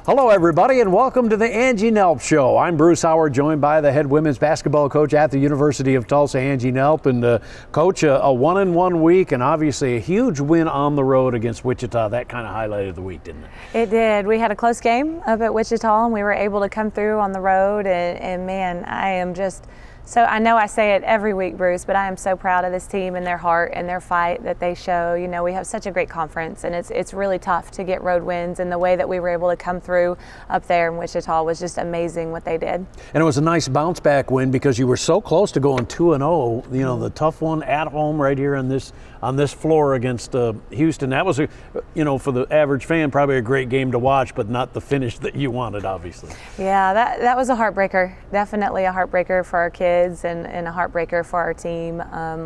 Hello, everybody, and welcome to the Angie Nelp Show. I'm Bruce Howard, joined by the head women's basketball coach at the University of Tulsa, Angie Nelp. And Coach, a 1-1 week and obviously a huge win on the road against Wichita. That kind of highlighted the week, didn't it? It did. We had a close game up at Wichita, and we were able to come through on the road. And man, I am just so, I know I say it every week, Bruce, but I am so proud of this team and their heart and their fight that they show. You know, we have such a great conference, and it's really tough to get road wins, and the way that we were able to come through up there in Wichita was just amazing what they did. And it was a nice bounce back win because you were so close to going 2-0. You know, the tough one at home right here on this floor against Houston. That was, for the average fan, probably a great game to watch, but not the finish that you wanted, obviously. Yeah, that was a heartbreaker. Definitely a heartbreaker for our kids and a heartbreaker for our team.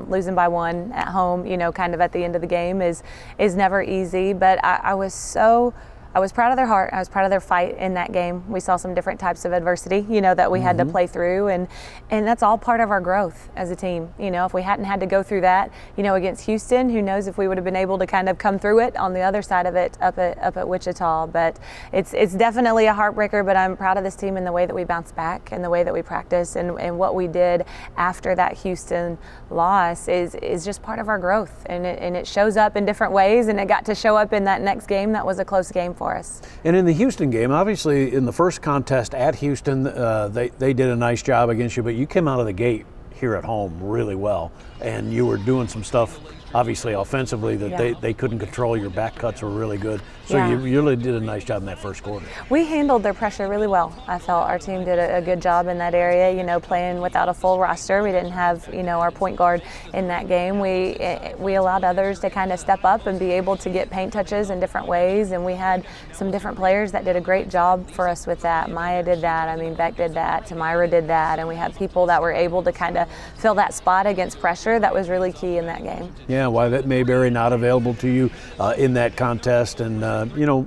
Losing by one at home, kind of at the end of the game is never easy, but I was proud of their heart. I was proud of their fight in that game. We saw some different types of adversity, that we had to play through, and that's all part of our growth as a team. If we hadn't had to go through that, against Houston, who knows if we would have been able to kind of come through it on the other side of it up at Wichita. But it's definitely a heartbreaker, but I'm proud of this team in the way that we bounced back and the way that we practiced and what we did after that Houston loss is just part of our growth, and it shows up in different ways, and it got to show up in that next game that was a close game for us. And in the Houston game, obviously in the first contest at Houston, they did a nice job against you, but you came out of the gate here at home really well, and you were doing some stuff obviously offensively that they couldn't control. Your back cuts were really good, so you really did a nice job in that first quarter. We handled their pressure really well. I felt our team did a good job in that area, playing without a full roster. We didn't have our point guard in that game. We allowed others to kind of step up and be able to get paint touches in different ways, and we had some different players that did a great job for us with that. Maya did that, Beck did that, Tamira did that, and we had people that were able to kind of fill that spot against pressure. That was really key in that game. Yeah, why that Mayberry not available to you in that contest, and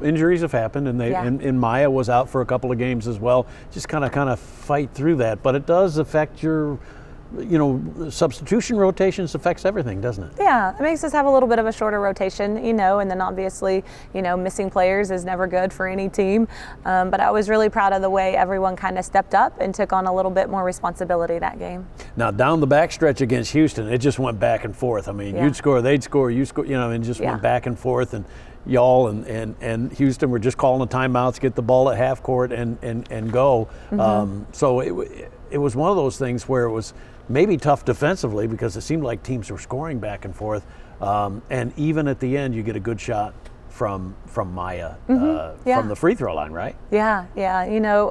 injuries have happened, and and Maya was out for a couple of games as well. Just kind of fight through that, but it does affect your substitution rotations affects everything, doesn't it? Yeah, it makes us have a little bit of a shorter rotation, and then obviously, missing players is never good for any team. But I was really proud of the way everyone kind of stepped up and took on a little bit more responsibility that game. Now, down the backstretch against Houston, it just went back and forth. You'd score, they'd score, you score, and just went back and forth, and y'all and Houston were just calling the timeouts, get the ball at half court and go. So it was one of those things where it was maybe tough defensively because it seemed like teams were scoring back and forth. And even at the end, you get a good shot from Maya from the free throw line, right? Yeah.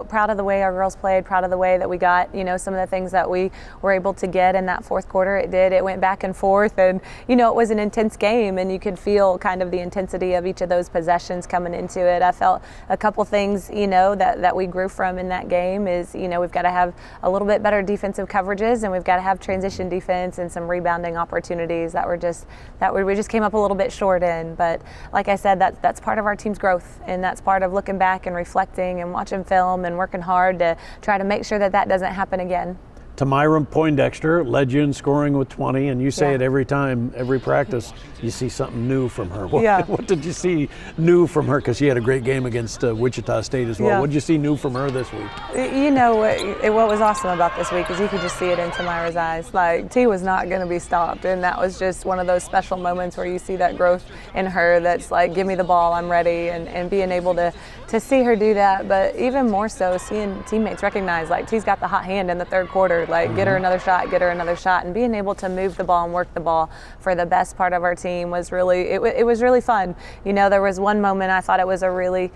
Proud of the way our girls played, proud of the way that we got, some of the things that we were able to get in that fourth quarter. It went back and forth, and, it was an intense game, and you could feel kind of the intensity of each of those possessions coming into it. I felt a couple things, that we grew from in that game is, we've got to have a little bit better defensive coverages, and we've got to have transition defense and some rebounding opportunities that we just came up a little bit short in. But like I said, that's part of our team's growth, and that's part of looking back and reflecting and watching film and working hard to try to make sure that doesn't happen again. Tamira Poindexter led you in scoring with 20, and you say it every time, every practice, you see something new from her. What did you see new from her? Because she had a great game against Wichita State as well. Yeah. What did you see new from her this week? What was awesome about this week is you could just see it in Tamira's eyes. Like, T was not going to be stopped, and that was just one of those special moments where you see that growth in her that's like, give me the ball, I'm ready, and being able to see her do that, but even more so seeing teammates recognize, like, T's got the hot hand in the third quarter, like, get her another shot, and being able to move the ball and work the ball for the best part of our team was really, it was really fun. There was one moment I thought it was a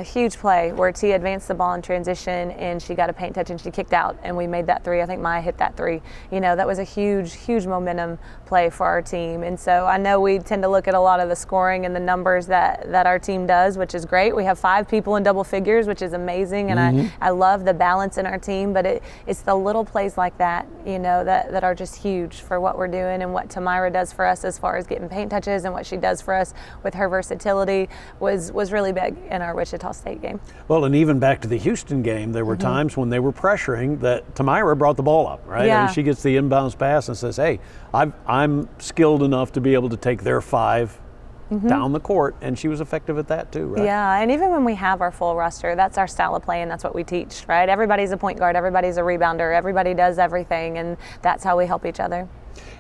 huge play where T advanced the ball in transition, and she got a paint touch and she kicked out, and we made that three. I think Maya hit that three. That was a huge momentum play for our team. And so I know we tend to look at a lot of the scoring and the numbers that our team does, which is great. We have 5 people in double figures, which is amazing, and I love the balance in our team, but it's the little plays like that, that are just huge for what we're doing, and what Tamira does for us as far as getting paint touches, and what she does for us with her versatility was really big in our Wichita State game. Well, and even back to the Houston game, there were times when they were pressuring that Tamira brought the ball up, right? Yeah. And she gets the inbounds pass and says, hey, I'm skilled enough to be able to take their 5 down the court, and she was effective at that too, right? Yeah, and even when we have our full roster, that's our style of play, and that's what we teach, right? Everybody's a point guard, everybody's a rebounder, everybody does everything, and that's how we help each other.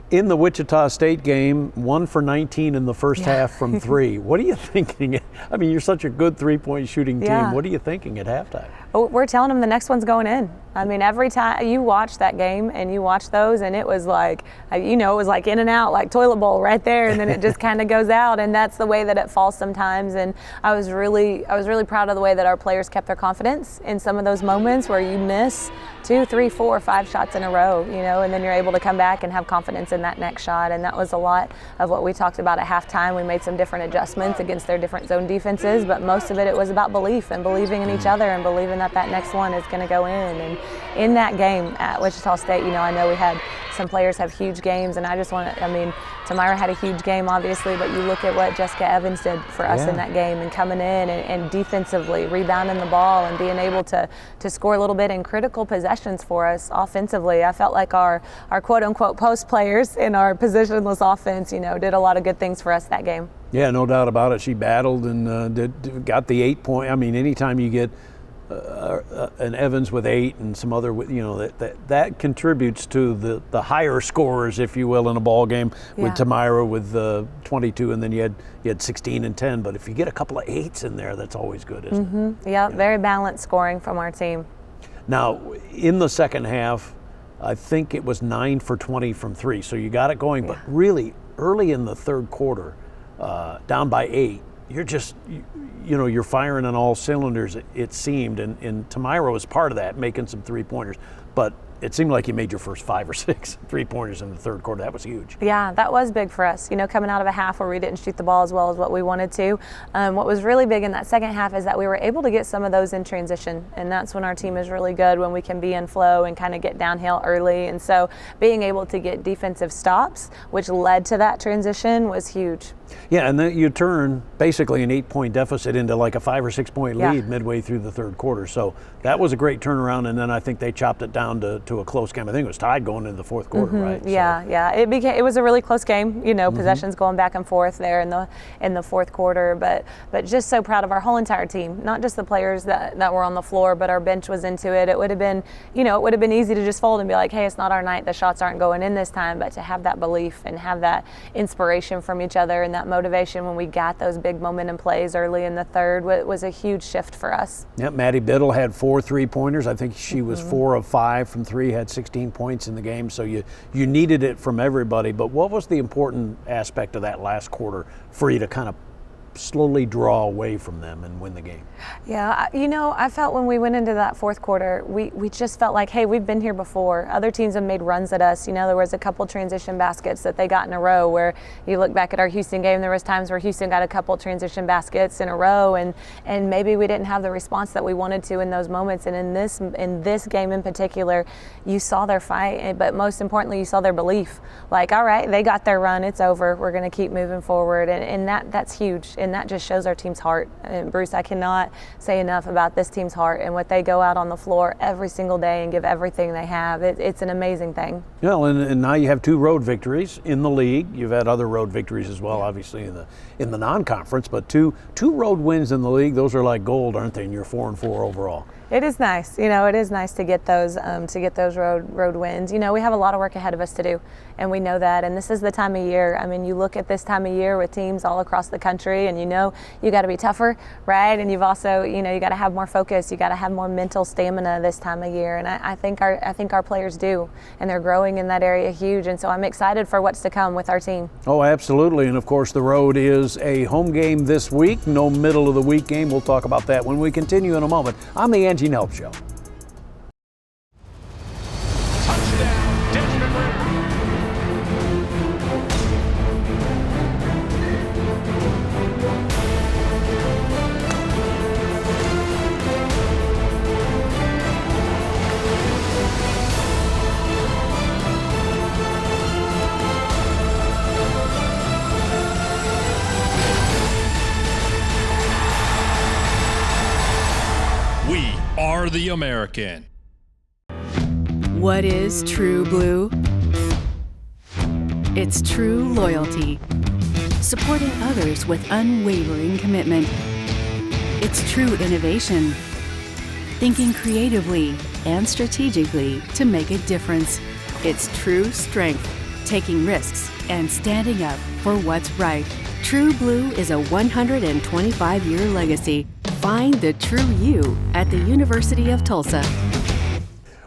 In the Wichita State game, 1 for 19 in the first half from 3. What are you thinking? I mean, you're such a good three-point shooting team. What are you thinking at halftime? We're telling them the next one's going in. I mean, every time you watch that game and you watch those, and it was like, it was like in and out, like toilet bowl right there, and then it just kind of goes out, and that's the way that it falls sometimes. And I was really proud of the way that our players kept their confidence in some of those moments where you miss 2, 3, 4, 5 shots in a row, and then you're able to come back and have confidence in that next shot. And that was a lot of what we talked about at halftime. We made some different adjustments against their different zone defenses, but most of it was about belief and believing in each other and believing that next one is going to go in. And in that game at Wichita State, I know we had some players have huge games, and Tamira had a huge game, obviously, but you look at what Jessica Evans did for us in that game, and coming in and defensively rebounding the ball and being able to score a little bit in critical possessions for us offensively. I felt like our quote-unquote post players in our positionless offense, did a lot of good things for us that game. Yeah, no doubt about it. She battled and got the 8 point. I mean, anytime you get an Evans with 8 and some other, that contributes to the higher scorers, if you will, in a ball game. With Tamira with 22, and then you had 16 and 10. But if you get a couple of 8s in there, that's always good, isn't it? Yeah, very balanced scoring from our team. Now, in the second half, I think it was 9 for 20 from 3, so you got it going. But really, early in the third quarter, down by 8, you're just, you're firing on all cylinders, it seemed, and Tamira was part of that, making some three-pointers. But it seemed like you made your first 5 or 6 three-pointers in the third quarter. That was huge. Yeah, that was big for us, coming out of a half where we didn't shoot the ball as well as what we wanted to. What was really big in that second half is that we were able to get some of those in transition, and that's when our team is really good, when we can be in flow and kind of get downhill early. And so being able to get defensive stops, which led to that transition, was huge. Yeah, and then you turn basically an 8-point deficit into like a 5 or 6 point lead midway through the third quarter. So that was a great turnaround, and then I think they chopped it down to a close game. I think it was tied going into the fourth quarter, right? Yeah. It was a really close game. Possessions going back and forth there in the fourth quarter. But just so proud of our whole entire team, not just the players that were on the floor, but our bench was into it. It would have been, easy to just fold and be like, hey, it's not our night. The shots aren't going in this time. But to have that belief and have that inspiration from each other and that motivation when we got those big momentum plays early in the third was a huge shift for us. Yeah, Maddie Biddle had 4 3-pointers. I think she was 4 of 5 from 3, had 16 points in the game. So you needed it from everybody. But what was the important aspect of that last quarter for you to kind of slowly draw away from them and win the game? Yeah, I felt when we went into that fourth quarter, we just felt like, hey, we've been here before. Other teams have made runs at us. There was a couple transition baskets that they got in a row where you look back at our Houston game, there was times where Houston got a couple transition baskets in a row, and maybe we didn't have the response that we wanted to in those moments. And in this game in particular, you saw their fight, but most importantly, you saw their belief. Like, all right, they got their run, it's over, we're going to keep moving forward, and that's huge. And that just shows our team's heart. And Bruce, I cannot say enough about this team's heart and what they go out on the floor every single day and give everything they have. It's an amazing thing. Yeah, and now you have 2 road victories in the league. You've had other road victories as well, obviously in the non-conference, but two road wins in the league. Those are like gold, aren't they? And you're 4-4 overall. It is nice. It is nice to get those road wins. We have a lot of work ahead of us to do, and we know that. And this is the time of year. I mean, you look at this time of year with teams all across the country, and you got to be tougher, right? And you've also, you got to have more focus. You got to have more mental stamina this time of year. And I think our players do, and they're growing in that area huge. And so I'm excited for what's to come with our team. Oh, absolutely. And of course, the road is a home game this week. No middle of the week game. We'll talk about that when we continue in a moment. I'm the Angie Nelp Show. Are the American. What is true blue? It's true loyalty. supporting others with unwavering commitment. It's true innovation, thinking creatively and strategically to make a difference. It's true strength, taking risks and standing up for what's right. True Blue is a 125-year legacy. Find the true you at the University of Tulsa.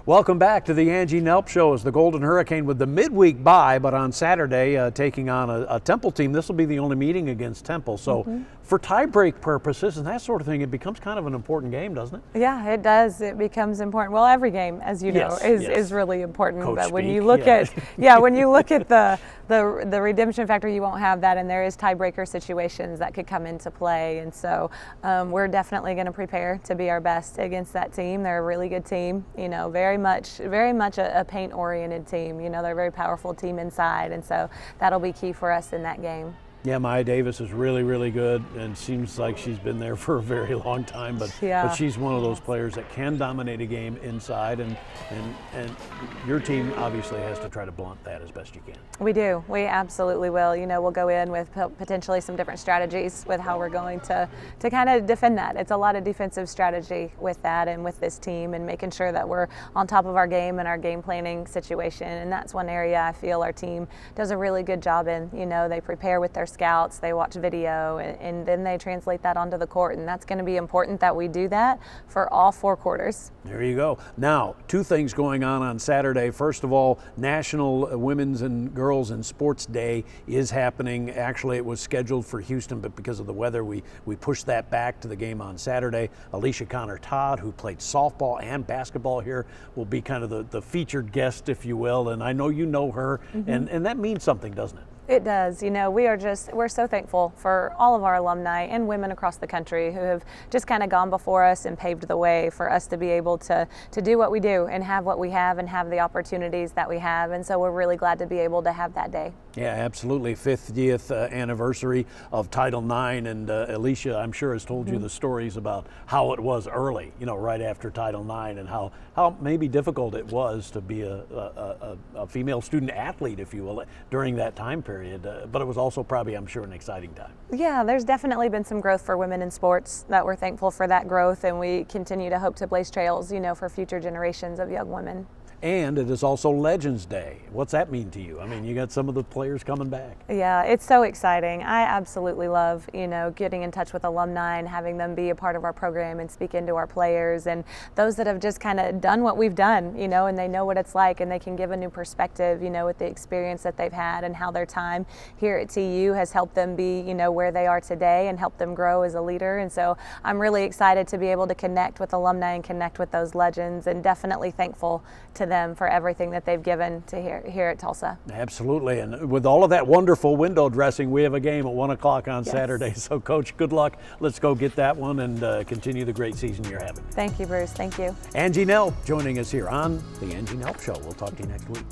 Welcome back to the Angie Nelp Show as the Golden Hurricane with the midweek bye, but on Saturday taking on a Temple team. This will be the only meeting against Temple. So for tiebreak purposes and that sort of thing, it becomes kind of an important game, doesn't it? Yeah, it does. It becomes important. Well, every game, as you know, is really important. Coach but when speak, you look at when you look at the redemption factor, you won't have that, and there is tiebreaker situations that could come into play. And so we're definitely going to prepare to be our best against that team. They're a really good team. You know, very much a paint-oriented team. You know, they're a very powerful team inside, and so that'll be key for us in that game. Yeah, Maya Davis is really, really good and seems like she's been there for a very long time, but she's one of those players that can dominate a game inside, and your team obviously has to try to blunt that as best you can. We do. We absolutely will. You know, we'll go in with potentially some different strategies with how we're going to kind of defend that. It's a lot of defensive strategy with that and with this team, and making sure that we're on top of our game and our game planning situation, and that's one area I feel our team does a really good job in. You know, they prepare with their scouts, they watch video, and then they translate that onto the court, and that's going to be important that we do that for all 4 quarters. There you go. Now, 2 things going on Saturday. First of all, National Women's and Girls in Sports Day is happening. Actually, it was scheduled for Houston, but because of the weather, we pushed that back to the game on Saturday. Alicia Connor-Todd, who played softball and basketball here, will be kind of the featured guest, if you will, and I know you know her, and that means something, doesn't it? It does. You know, we're so thankful for all of our alumni and women across the country who have just kind of gone before us and paved the way for us to be able to do what we do and have what we have and have the opportunities that we have. And so we're really glad to be able to have that day. Yeah, absolutely. 50th anniversary of Title IX, and Alicia, I'm sure, has told you the stories about how it was early, you know, right after Title IX, and how maybe difficult it was to be a female student athlete, if you will, during that time period. But it was also probably, I'm sure, an exciting time. Yeah, there's definitely been some growth for women in sports that we're thankful for that growth, and we continue to hope to blaze trails, you know, for future generations of young women. And it is also Legends Day. What's that mean to you? I mean, you got some of the players coming back. Yeah, it's so exciting. I absolutely love, you know, getting in touch with alumni and having them be a part of our program and speak into our players, and those that have just kind of done what we've done, you know, and they know what it's like, and they can give a new perspective, you know, with the experience that they've had and how their time here at TU has helped them be, you know, where they are today and help them grow as a leader. And so I'm really excited to be able to connect with alumni and connect with those legends, and definitely thankful to them for everything that they've given to here at Tulsa. Absolutely, and with all of that wonderful window dressing, we have a game at 1 o'clock on Saturday. So, Coach, good luck. Let's go get that one and continue the great season you're having. Thank you, Bruce. Thank you. Angie Nelp joining us here on the Angie Nelp Show. We'll talk to you next week.